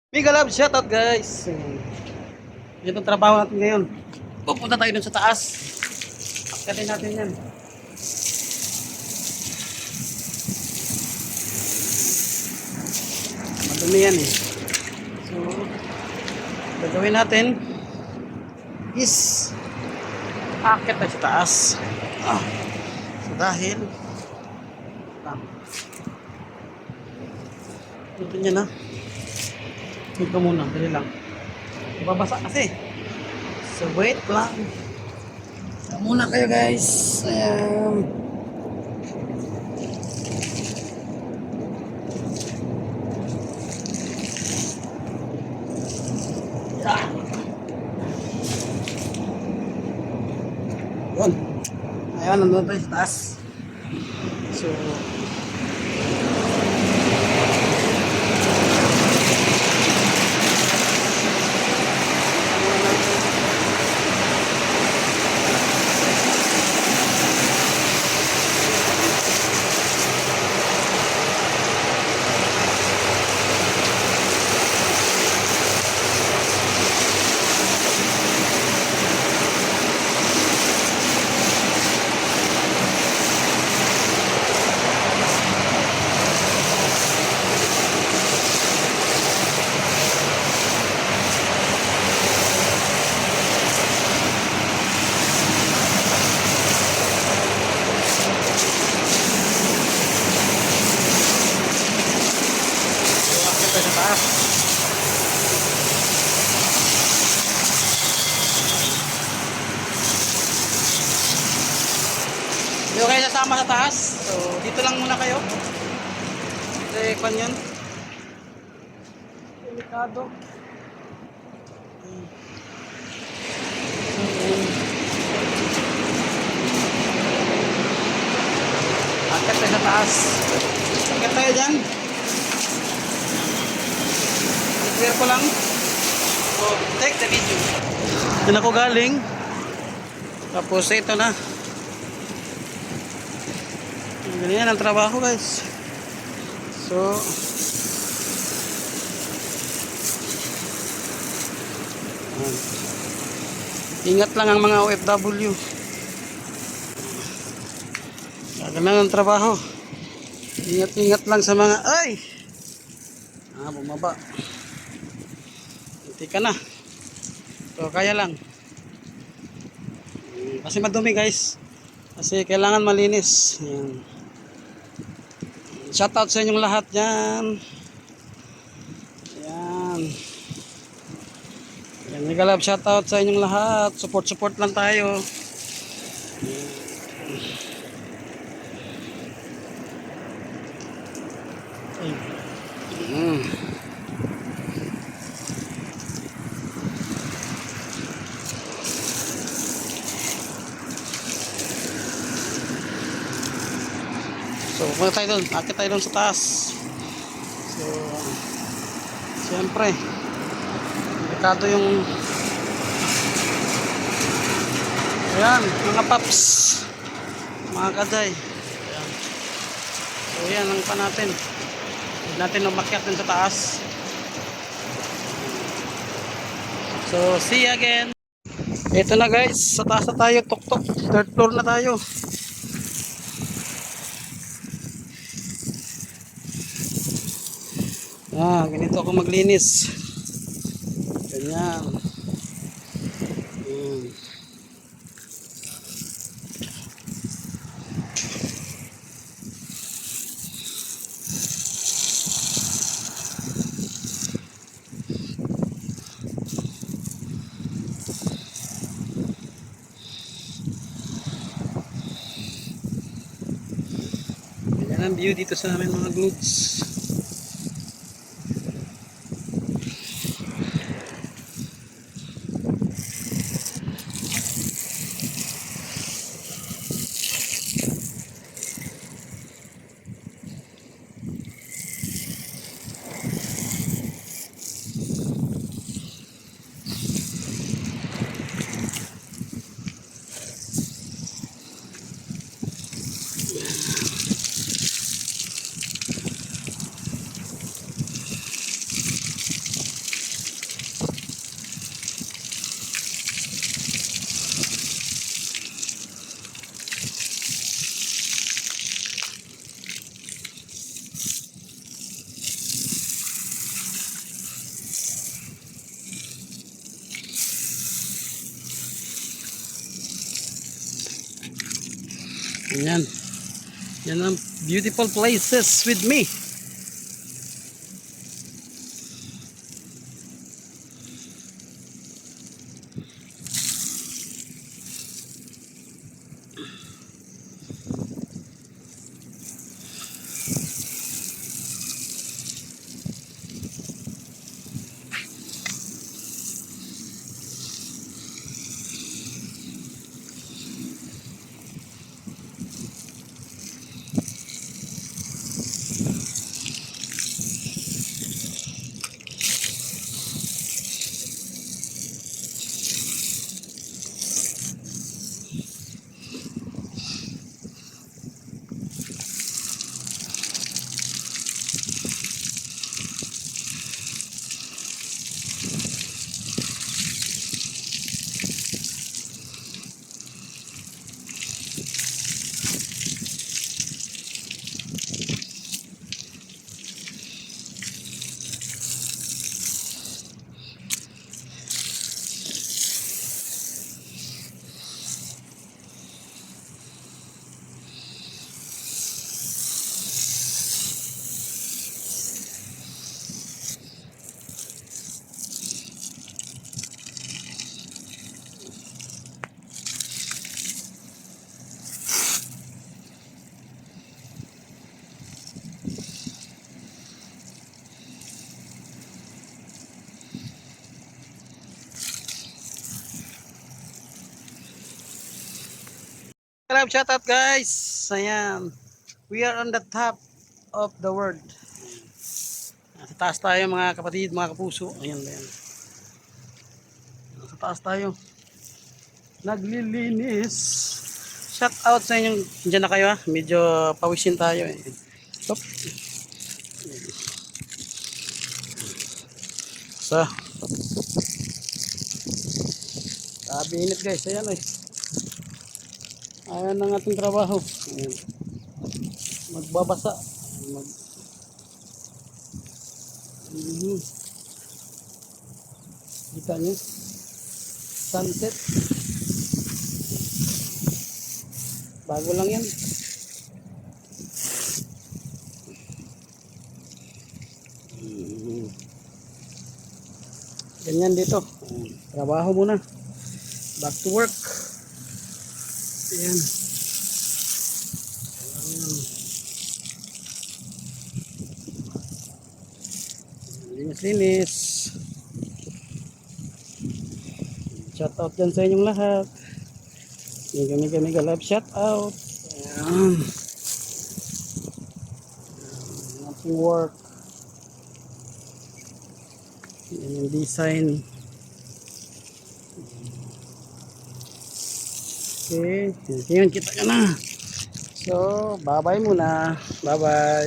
Mega love, shoutout guys. Ito trabaho natin ngayon. Pupunta tayo dun sa taas. Akyatin natin yan. Madumi yan eh. So, gagawin natin is akyat tayo sa taas. So dahil ito niya na. Ito muna, dali lang. Babasa kasi. So wait lang. So muna kayo guys. Ayan. Yan. Yun. Ayan, nandun tayo sa taas. So sa taas. Hindi ko kayo sasama sa taas. So, dito lang muna kayo. Kasi, kwan yun. Delikado. Akit tayo sa taas. Akit tayo dyan. Clear ko lang. So, take the video. Diyan ako galing. Tapos ito na. Ganyan ang trabaho guys. So, ingat lang ang mga OFW. Ganyan ang trabaho. Ingat-ingat lang sa mga bumaba. Hindi ka na. So, kaya lang. Kasi madumi guys. Kasi kailangan malinis. Ayan. Shoutout sa inyong lahat dyan. Ayan. Ayan, mega love shoutout sa inyong lahat. Support lang tayo. Ayan. So, punta tayo doon. Akit tayo doon sa taas. So, siyempre, delikado yung ayan, mga paps, mga kaday. Ayan. So, yan ang pa natin. Huwag natin umakyat din sa taas. So, see you again. Ito na guys, sa taas na tayo, tuktok. Third floor na tayo. Ganito ako maglinis. Ganyan. Ganyan ang view dito sa amin mga glutes. Yan. Yan ang beautiful places with me. Club shoutout guys. Ayan. We are on the top of the world. Sa taas tayo mga kapatid, mga kapuso. Ayan ba yan. Sa taas tayo. Naglilinis. Shout out sa inyong dyan na kayo ha. Medyo pawisin tayo eh. Stop. So. Sabi init guys. Ayan eh. Ayan ang ating trabaho. Ayan. Magbabasa. Kita nyo. Sunset. Bago lang yan. Ganyan dito. Trabaho muna. Back to work. Ayan. Linis-linis. Shout out dyan sa inyong lahat. Mega love shout out. Ayan. Ating work. Ayan yung design. Okay. Tingnan kita ka na. So, bye-bye muna. Bye-bye.